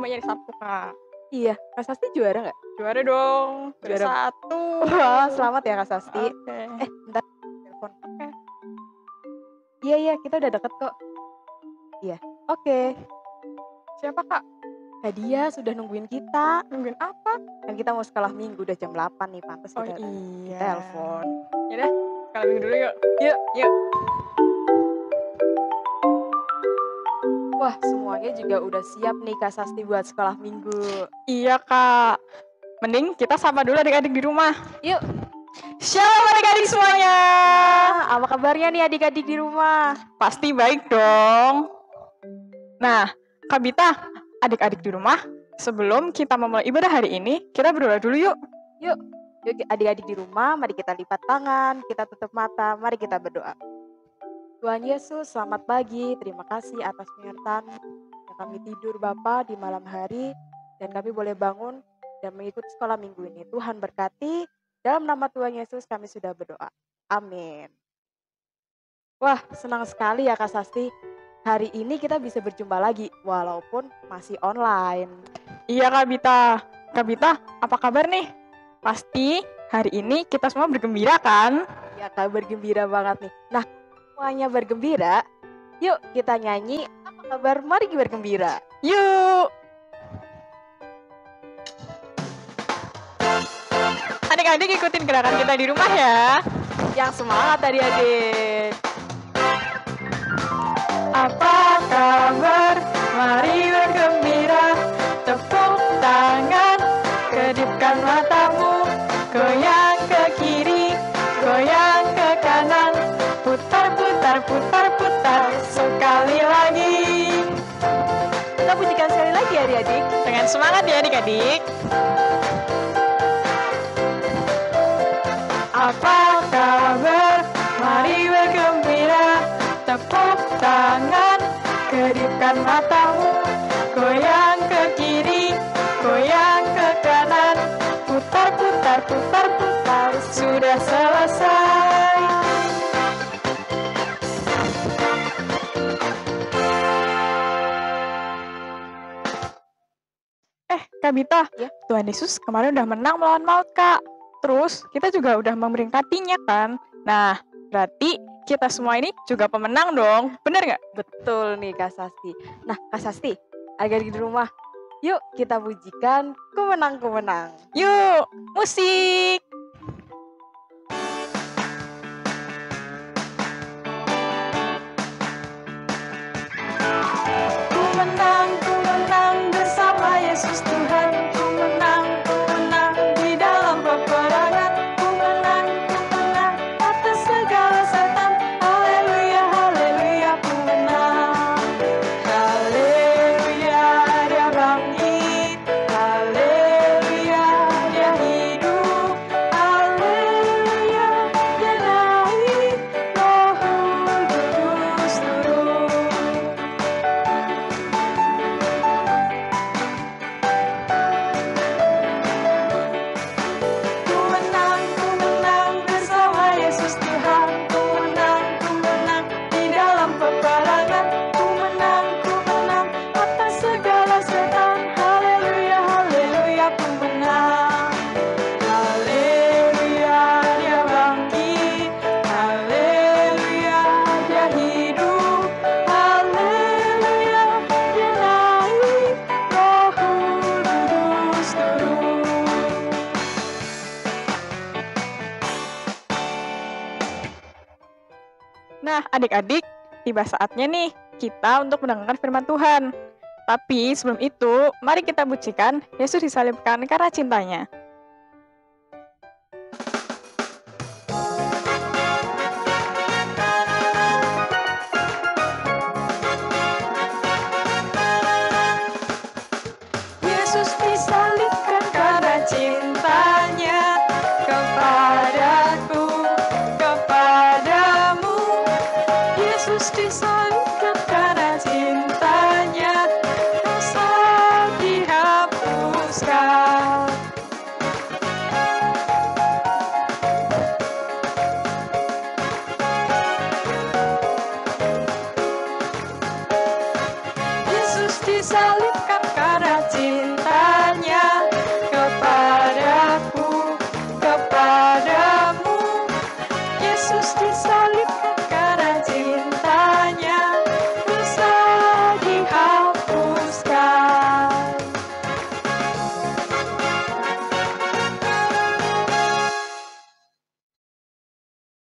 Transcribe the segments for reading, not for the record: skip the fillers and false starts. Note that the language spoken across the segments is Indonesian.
lombanya di Sabtu, Kak. Iya, Kak Sasti juara nggak? Juara dong, Juara. 1. Wah, selamat ya Kak Sasti. Oke. Bentar, telepon. Oke. Iya, kita udah deket kok. Iya, oke. Siapa, Kak? Kak Dia sudah nungguin kita. Nungguin apa? Kan kita mau sekolah minggu udah jam 8 nih, pantes Oh kita iya. telepon. Yaudah, sekolah minggu dulu yuk. Yuk. Wah, semuanya juga udah siap nih Kak Sasti buat sekolah minggu. Iya, Kak. Mending kita sapa dulu adik-adik di rumah. Yuk. Shalom adik-adik semuanya. Apa kabarnya nih adik-adik di rumah? Pasti baik dong. Nah, Kak Bita, adik-adik di rumah, sebelum kita memulai ibadah hari ini, kita berdoa dulu yuk. Yuk adik-adik di rumah, mari kita lipat tangan, kita tutup mata, mari kita berdoa. Tuhan Yesus, selamat pagi, terima kasih atas penyertaan yang kami tidur Bapa di malam hari, dan kami boleh bangun dan mengikuti sekolah minggu ini. Tuhan berkati, dalam nama Tuhan Yesus kami sudah berdoa. Amin. Wah, senang sekali ya Kak Sasti. Hari ini kita bisa berjumpa lagi, walaupun masih online. Iya Kak Bita. Kak Bita, apa kabar nih? Pasti hari ini kita semua bergembira kan? Iya Kak, bergembira banget nih. Nah, semuanya bergembira, yuk kita nyanyi apa kabar, mari bergembira. Yuk! Adik-adik ikutin gerakan kita di rumah ya. Yang semangat adik-adik. Apa kabar? Mari bergembira. Tepuk tangan, kedipkan matamu. Goyang ke kiri, goyang ke kanan. Putar, putar, putar, putar. Sekali lagi. Kita pujikan sekali lagi adik-adik. Dengan semangat ya adik-adik. Apa kabar? Mari bergembira. Tepuk tangan, kedipkan matamu. Goyang ke kiri, goyang ke kanan. Putar, putar, putar, putar. Sudah selesai. Kak Bita, ya? Tuhan Yesus kemarin udah menang melawan maut, Kak. Terus kita juga udah memperingkatinya kan. Nah, berarti kita semua ini juga pemenang dong. Bener nggak? Betul nih Kak Sasti. Nah Kak Sasti, adik-adik di rumah, yuk kita pujikan Ku Menang, Ku Menang. Yuk, musik! Ku menang bersama Yesus Tuhan. Ku menang di dalam peperangan. Ku menang atas segala setan. Haleluya, haleluya, ku menang. Haleluya, dia bangkit. Haleluya, dia hidup. Haleluya, dia naik. Roh Kudus turun. Ku menang bersama Yesus Tuhan. Ku menang di dalam peperangan. Ku menang atas segala setan. Haleluya, haleluya, ku menang. Haleluya, dia bangkit. Haleluya, dia hidup. Haleluya, dia naik. Roh Kudus turun. Nah, adik-adik, tiba saatnya nih kita untuk mendengarkan firman Tuhan. Tapi sebelum itu, mari kita pujikan Yesus disalibkan karena cintanya. Yesus disalibkan karena cintanya kepadaku, kepadamu. Yesus disalibkan karena cintanya, dosa dihapuskan.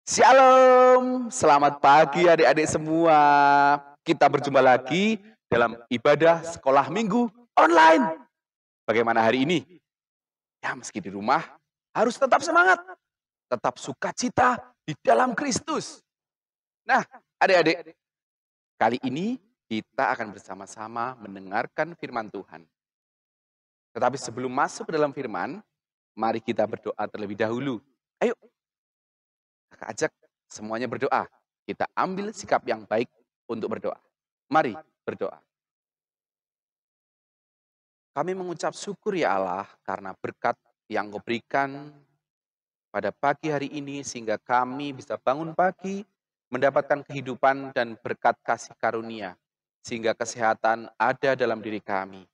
Shalom, selamat pagi adik-adik semua. Kita berjumpa lagi dalam ibadah sekolah minggu online. Bagaimana hari ini? Ya, meski di rumah, harus tetap semangat, tetap sukacita di dalam Kristus. Nah, adik-adik, kali ini kita akan bersama-sama mendengarkan firman Tuhan. Tetapi sebelum masuk ke dalam firman, mari kita berdoa terlebih dahulu. Ayo, kakak ajak semuanya berdoa. Kita ambil sikap yang baik untuk berdoa. Mari berdoa. Kami mengucap syukur ya Allah karena berkat yang Kau berikan pada pagi hari ini sehingga kami bisa bangun pagi, mendapatkan kehidupan dan berkat kasih karunia, sehingga kesehatan ada dalam diri kami.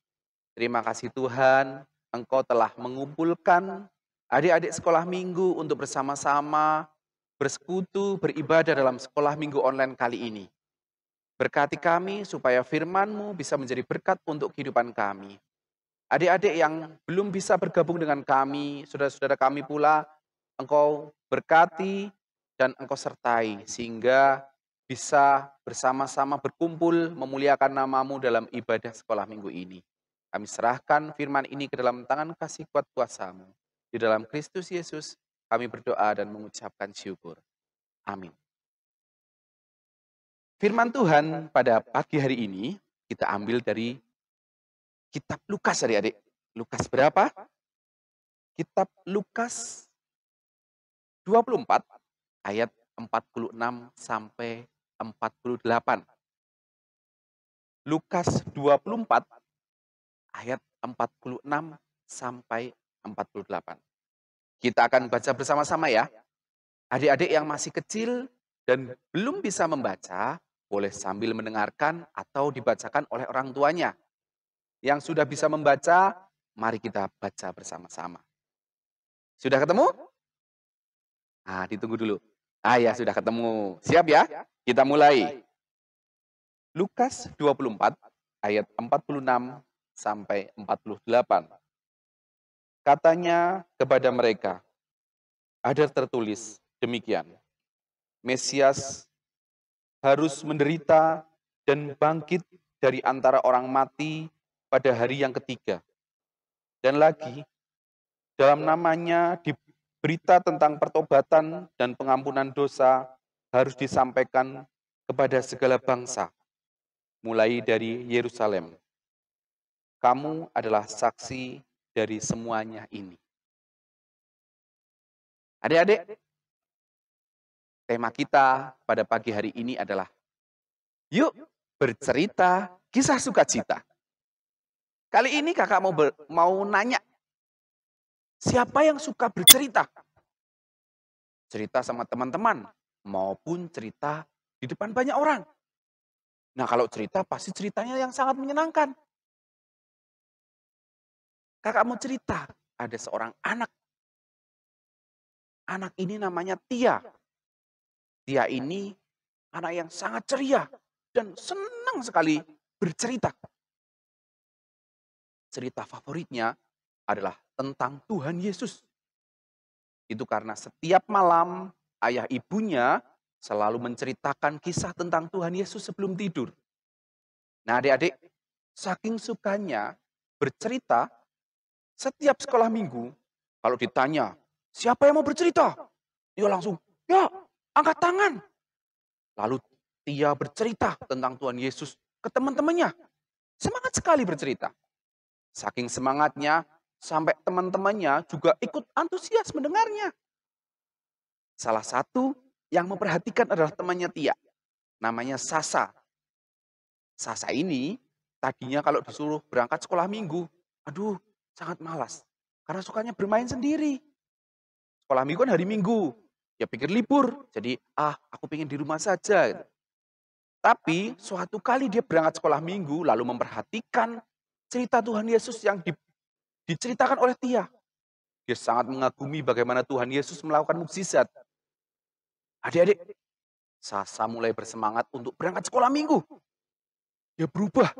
Terima kasih Tuhan, Engkau telah mengumpulkan adik-adik sekolah minggu untuk bersama-sama bersekutu, beribadah dalam sekolah minggu online kali ini. Berkati kami supaya firman-Mu bisa menjadi berkat untuk kehidupan kami. Adik-adik yang belum bisa bergabung dengan kami, saudara-saudara kami pula, Engkau berkati dan Engkau sertai, sehingga bisa bersama-sama berkumpul memuliakan nama-Mu dalam ibadah sekolah minggu ini. Kami serahkan firman ini ke dalam tangan kasih kuat kuasa-Mu. Di dalam Kristus Yesus, kami berdoa dan mengucapkan syukur. Amin. Firman Tuhan pada pagi hari ini kita ambil dari Kitab Lukas, adik-adik. Lukas berapa? Kitab Lukas 24 ayat 46 sampai 48. Lukas 24 ayat 46 sampai 48. Kita akan baca bersama-sama ya. Adik-adik yang masih kecil dan belum bisa membaca, boleh sambil mendengarkan atau dibacakan oleh orang tuanya. Yang sudah bisa membaca, mari kita baca bersama-sama. Sudah ketemu? Nah, ditunggu dulu. Ya, sudah ketemu. Siap ya? Kita mulai. Lukas 24 ayat 46 sampai 48. Katanya kepada mereka, ada tertulis demikian, Mesias harus menderita dan bangkit dari antara orang mati pada hari yang ketiga. Dan lagi, dalam namanya berita tentang pertobatan dan pengampunan dosa harus disampaikan kepada segala bangsa, mulai dari Yerusalem. Kamu adalah saksi dari semuanya ini. Adik-adik, tema kita pada pagi hari ini adalah yuk bercerita kisah sukacita. Kali ini kakak mau nanya, siapa yang suka bercerita? Cerita sama teman-teman maupun cerita di depan banyak orang. Nah, kalau cerita pasti ceritanya yang sangat menyenangkan. Kakak mau cerita, ada seorang anak. Anak ini namanya Tia. Tia ini anak yang sangat ceria dan senang sekali bercerita. Cerita favoritnya adalah tentang Tuhan Yesus. Itu karena setiap malam ayah ibunya selalu menceritakan kisah tentang Tuhan Yesus sebelum tidur. Nah, adik-adik, saking sukanya bercerita, setiap sekolah minggu, kalau ditanya, siapa yang mau bercerita? Dia langsung, ya, angkat tangan. Lalu Tia bercerita tentang Tuhan Yesus ke teman-temannya. Semangat sekali bercerita. Saking semangatnya, sampai teman-temannya juga ikut antusias mendengarnya. Salah satu yang memperhatikan adalah temannya Tia. Namanya Sasa. Sasa ini tadinya kalau disuruh berangkat sekolah minggu, aduh sangat malas. Karena sukanya bermain sendiri. Sekolah minggu kan hari Minggu. Ya pikir libur, jadi aku pengen di rumah saja. Gitu. Tapi suatu kali dia berangkat sekolah minggu lalu memperhatikan cerita Tuhan Yesus yang diceritakan oleh Tia. Dia sangat mengagumi bagaimana Tuhan Yesus melakukan mukjizat. Adik-adik, Sasa mulai bersemangat untuk berangkat sekolah minggu. Dia berubah.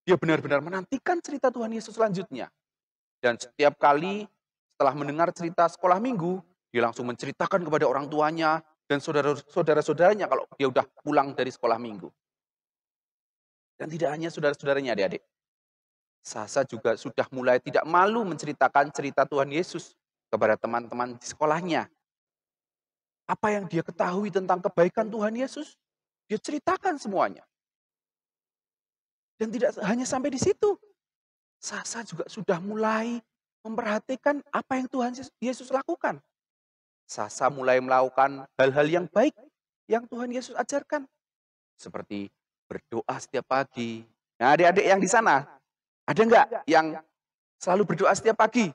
Dia benar-benar menantikan cerita Tuhan Yesus selanjutnya. Dan setiap kali setelah mendengar cerita sekolah minggu, dia langsung menceritakan kepada orang tuanya dan saudara-saudaranya kalau dia udah pulang dari sekolah minggu. Dan tidak hanya saudara-saudaranya adik-adik. Sasa juga sudah mulai tidak malu menceritakan cerita Tuhan Yesus kepada teman-teman di sekolahnya. Apa yang dia ketahui tentang kebaikan Tuhan Yesus, dia ceritakan semuanya. Dan tidak hanya sampai di situ. Sasa juga sudah mulai memperhatikan apa yang Tuhan Yesus lakukan. Sasa mulai melakukan hal-hal yang baik yang Tuhan Yesus ajarkan. Seperti berdoa setiap pagi. Nah, adik-adik yang di sana, ada nggak yang selalu berdoa setiap pagi?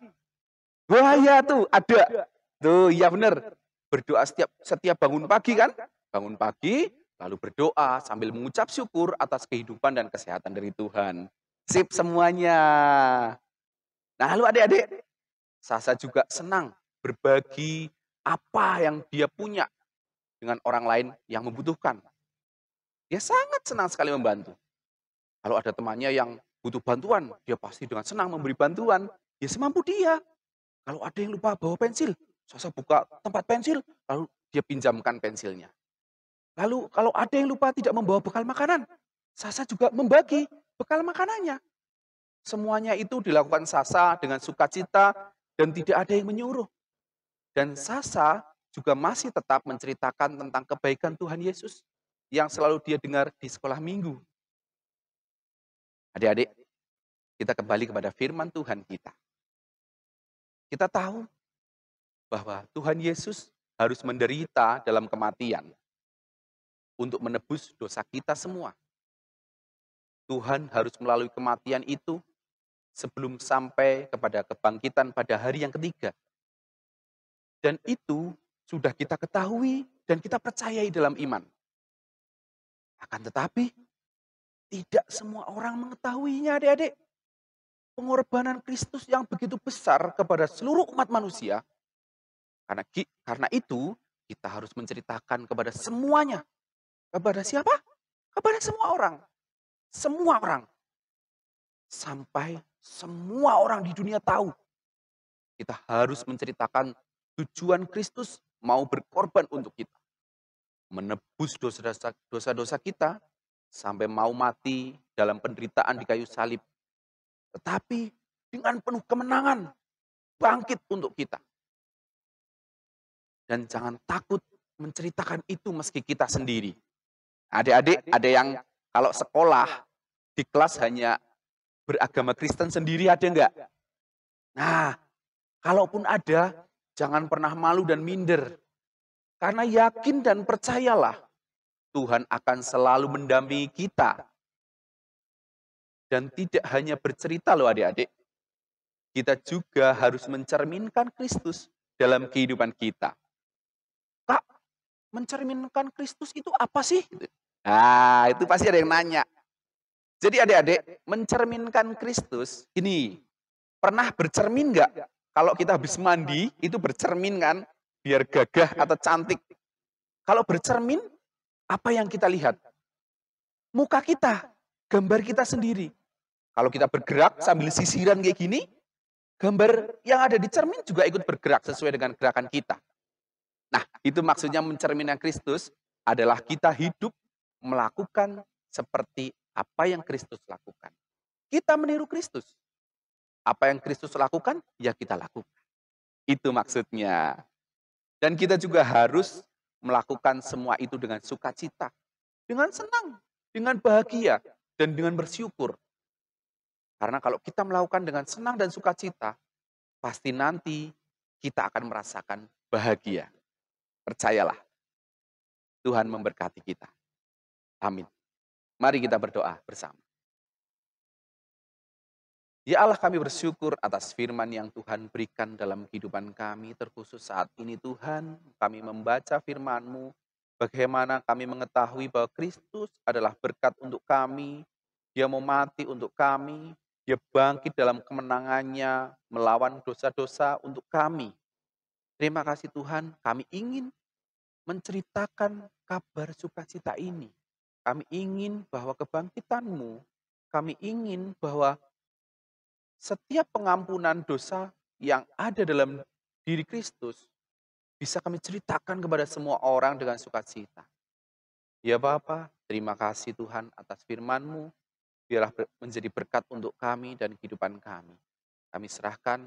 Wah ya tuh, ada. Tuh, iya benar. Berdoa setiap bangun pagi kan? Bangun pagi, lalu berdoa sambil mengucap syukur atas kehidupan dan kesehatan dari Tuhan. Sip semuanya. Nah, lalu adik-adik, Sasa juga senang berbagi apa yang dia punya dengan orang lain yang membutuhkan. Dia sangat senang sekali membantu. Kalau ada temannya yang butuh bantuan, dia pasti dengan senang memberi bantuan. Ya semampu dia. Kalau ada yang lupa bawa pensil, Sasa buka tempat pensil, lalu dia pinjamkan pensilnya. Lalu kalau ada yang lupa tidak membawa bekal makanan, Sasa juga membagi bekal makanannya. Semuanya itu dilakukan Sasa dengan sukacita dan tidak ada yang menyuruh. Dan Sasa juga masih tetap menceritakan tentang kebaikan Tuhan Yesus yang selalu dia dengar di sekolah minggu. Adik-adik, kita kembali kepada firman Tuhan kita. Kita tahu bahwa Tuhan Yesus harus menderita dalam kematian untuk menebus dosa kita semua. Tuhan harus melalui kematian itu sebelum sampai kepada kebangkitan pada hari yang ketiga. Dan itu sudah kita ketahui dan kita percayai dalam iman. Akan tetapi, tidak semua orang mengetahuinya adik-adik. Pengorbanan Kristus yang begitu besar kepada seluruh umat manusia. Karena itu, kita harus menceritakan kepada semuanya. Kepada siapa? Kepada semua orang. Semua orang. Sampai semua orang di dunia tahu. Kita harus menceritakan tujuan Kristus mau berkorban untuk kita. Menebus dosa-dosa kita sampai mau mati dalam penderitaan di kayu salib. Tetapi dengan penuh kemenangan bangkit untuk kita. Dan jangan takut menceritakan itu meski kita sendiri. Adik-adik, ada yang kalau sekolah di kelas hanya beragama Kristen sendiri, ada enggak? Nah, kalaupun ada, jangan pernah malu dan minder. Karena yakin dan percayalah, Tuhan akan selalu mendampingi kita. Dan tidak hanya bercerita loh adik-adik. Kita juga harus mencerminkan Kristus dalam kehidupan kita. Kak, mencerminkan Kristus itu apa sih? Nah, itu pasti ada yang nanya. Jadi adik-adik, mencerminkan Kristus, ini pernah bercermin nggak? Kalau kita habis mandi, itu bercermin kan? Biar gagah atau cantik. Kalau bercermin, apa yang kita lihat? Muka kita, gambar kita sendiri. Kalau kita bergerak sambil sisiran kayak gini, gambar yang ada di cermin juga ikut bergerak sesuai dengan gerakan kita. Nah, itu maksudnya mencerminkan Kristus adalah kita hidup melakukan seperti apa yang Kristus lakukan. Kita meniru Kristus. Apa yang Kristus lakukan, ya kita lakukan. Itu maksudnya. Dan kita juga harus melakukan semua itu dengan sukacita, dengan senang, dengan bahagia, dan dengan bersyukur. Karena kalau kita melakukan dengan senang dan sukacita, pasti nanti kita akan merasakan bahagia. Percayalah, Tuhan memberkati kita. Amin. Mari kita berdoa bersama. Ya Allah, kami bersyukur atas firman yang Tuhan berikan dalam kehidupan kami, terkhusus saat ini Tuhan, kami membaca firman-Mu, bagaimana kami mengetahui bahwa Kristus adalah berkat untuk kami, Dia mau mati untuk kami, Dia bangkit dalam kemenangannya, melawan dosa-dosa untuk kami. Terima kasih Tuhan, kami ingin menceritakan kabar sukacita ini. Kami ingin bahwa kebangkitan-Mu, kami ingin bahwa setiap pengampunan dosa yang ada dalam diri Kristus bisa kami ceritakan kepada semua orang dengan sukacita. Ya Bapa, terima kasih Tuhan atas firman-Mu. Biarlah menjadi berkat untuk kami dan kehidupan kami. Kami serahkan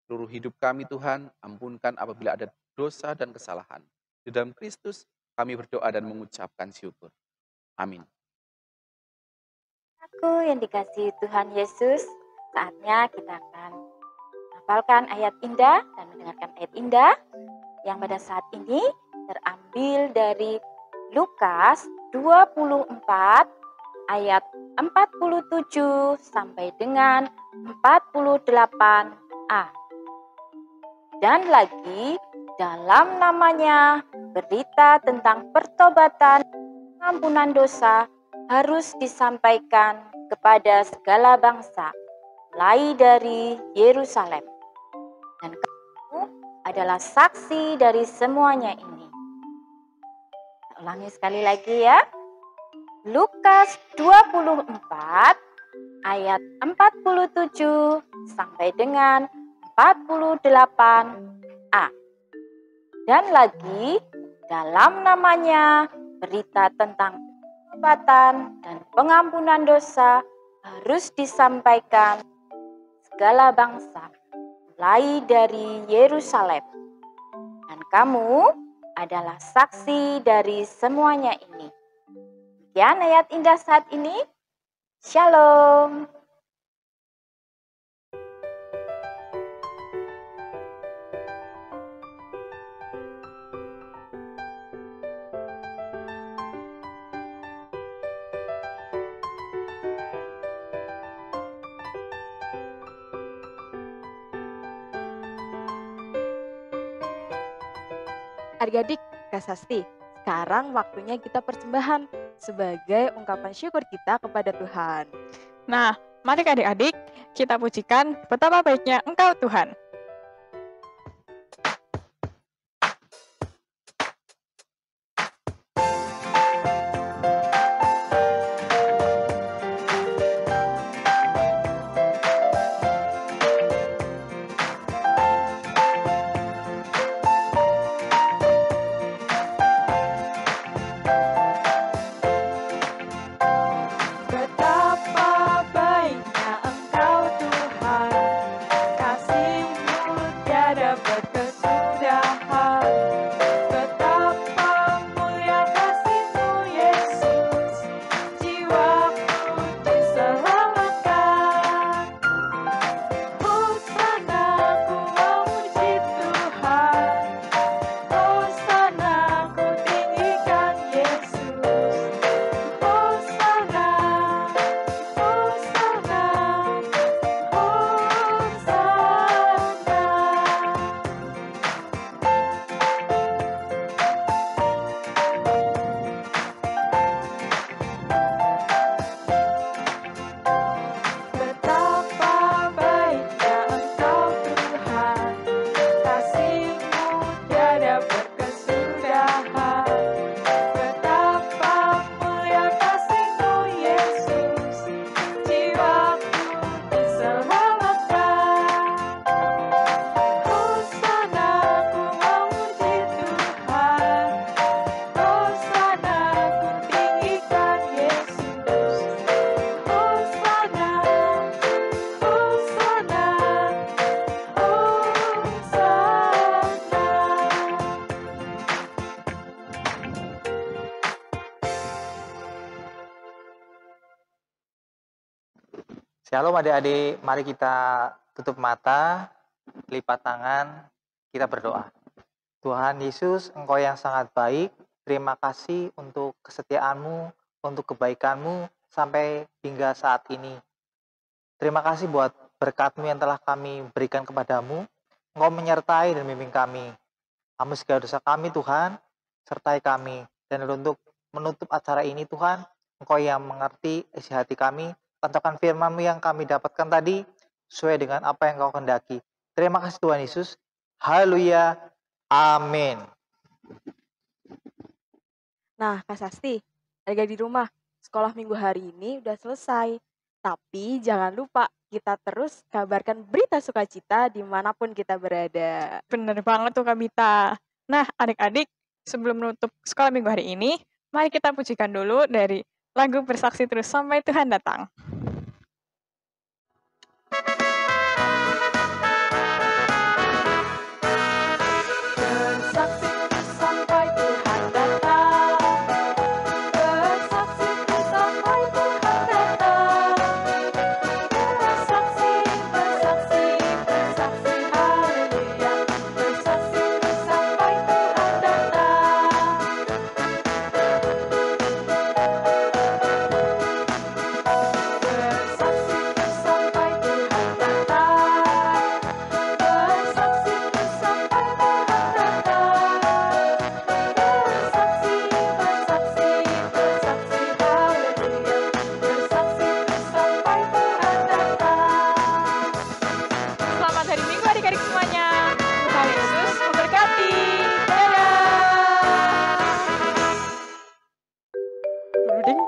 seluruh hidup kami Tuhan, ampunkan apabila ada dosa dan kesalahan. Di dalam Kristus kami berdoa dan mengucapkan syukur. Amin. Aku yang dikasihi Tuhan Yesus, saatnya kita akan menghafalkan ayat indah dan mendengarkan ayat indah yang pada saat ini terambil dari Lukas 24 ayat 47 sampai dengan 48a. Dan lagi dalam namanya berita tentang pertobatan pengampunan dosa harus disampaikan kepada segala bangsa, mulai dari Yerusalem. Dan kamu adalah saksi dari semuanya ini. Kita ulangi sekali lagi ya. Lukas 24 ayat 47 sampai dengan 48a. Dan lagi dalam namanya berita tentang pertobatan dan pengampunan dosa harus disampaikan segala bangsa, mulai dari Yerusalem. Dan kamu adalah saksi dari semuanya ini. Sekian ayat indah saat ini. Shalom. Adik-adik, Kak Sasti, sekarang waktunya kita persembahan sebagai ungkapan syukur kita kepada Tuhan. Nah, mari adik-adik kita pujikan betapa baiknya Engkau Tuhan. Betapa baiknya Engkau Tuhan, kasih-Mu tiada berkesudahan. Betapa mulia kasih-Mu Yesus, jiwaku diselamatkan. Hosana ku memuji Tuhan, Hosana ku tinggikan Yesus. Hosana, Hosana, Hosana. Betapa baiknya Engkau Tuhan, kasih-Mu tiada berkesudahan. Betapa mulia kasih-Mu Yesus, jiwaku diselamatkan. Hosana ku memuji Tuhan, Hosana ku tinggikan Yesus. Hosana, Hosana, Hosana. Shalom adik-adik, mari kita tutup mata, lipat tangan, kita berdoa. Tuhan Yesus, Engkau yang sangat baik, terima kasih untuk kesetiaan-Mu, untuk kebaikan-Mu sampai hingga saat ini. Terima kasih buat berkat-Mu yang telah kami berikan kepadamu. Engkau menyertai dan membimbing kami. Ampuni segala dosa kami Tuhan, sertai kami. Dan untuk menutup acara ini Tuhan, Engkau yang mengerti isi hati kami, katakan firman-Mu yang kami dapatkan tadi, sesuai dengan apa yang Engkau kehendaki. Terima kasih Tuhan Yesus. Haleluya. Amin. Nah, Kak Sasti, harga di rumah, sekolah minggu hari ini udah selesai. Tapi jangan lupa kita terus kabarkan berita sukacita dimanapun kita berada. Bener banget tuh Kak Bita. Nah, adik-adik, sebelum menutup sekolah minggu hari ini, mari kita pujikan dulu dari lagu Bersaksi Terus Sampai Tuhan Datang. Bersaksi terus sampai Tuhan datang. Bersaksi terus sampai Tuhan datang. Bersaksi, bersaksi, bersaksi, haleluya. Bersaksi terus sampai Tuhan datang. Bersaksi terus sampai Tuhan datang. Bersaksi terus sampai Tuhan datang. Bersaksi, bersaksi, bersaksi, haleluya. Bersaksi terus sampai Tuhan datang. Selamat hari Minggu adik-adik semuanya. Tuhan Yesus memberkati. Dadah. Ding.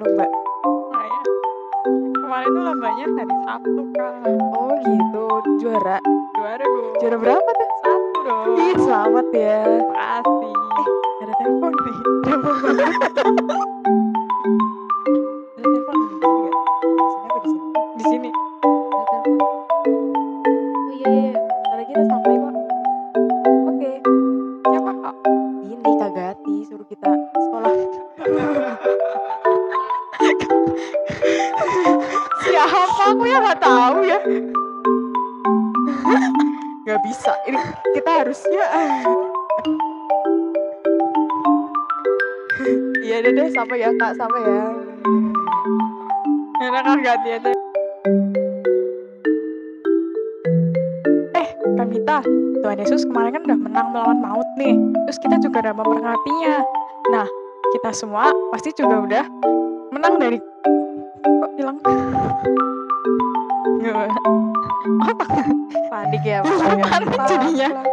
Lomba. Nah, ya. Kemarin tuh lombanya hari Sabtu, Kak. Oh gitu, juara. Juara dong. Juara berapa tuh? Satu dong. Ih, selamat ya. Makasih. Ada telepon nih. Telepon banget. Ada telepon di sini nggak? Di sini apa di sini? Di sini. Ada telepon. Oh iya iya. Bentar lagi kita sampai kok. Oke. Siapa, Kak? Ini Kak Gati suruh kita sekolah. Siapa? Aku ya nggak tahu ya. Gak bisa. Ini kita harusnya. Iya deh sampai ya Kak, sampai ya. Enak kan ganti aja. Kak Mita, Tuhan Yesus kemarin kan udah menang melawan maut nih. Terus kita juga udah memperingatinya. Nah, kita semua pasti juga udah menang dari... Kok hilang? Nggak. Oh, Panik ya. Panik jadinya. Pelan.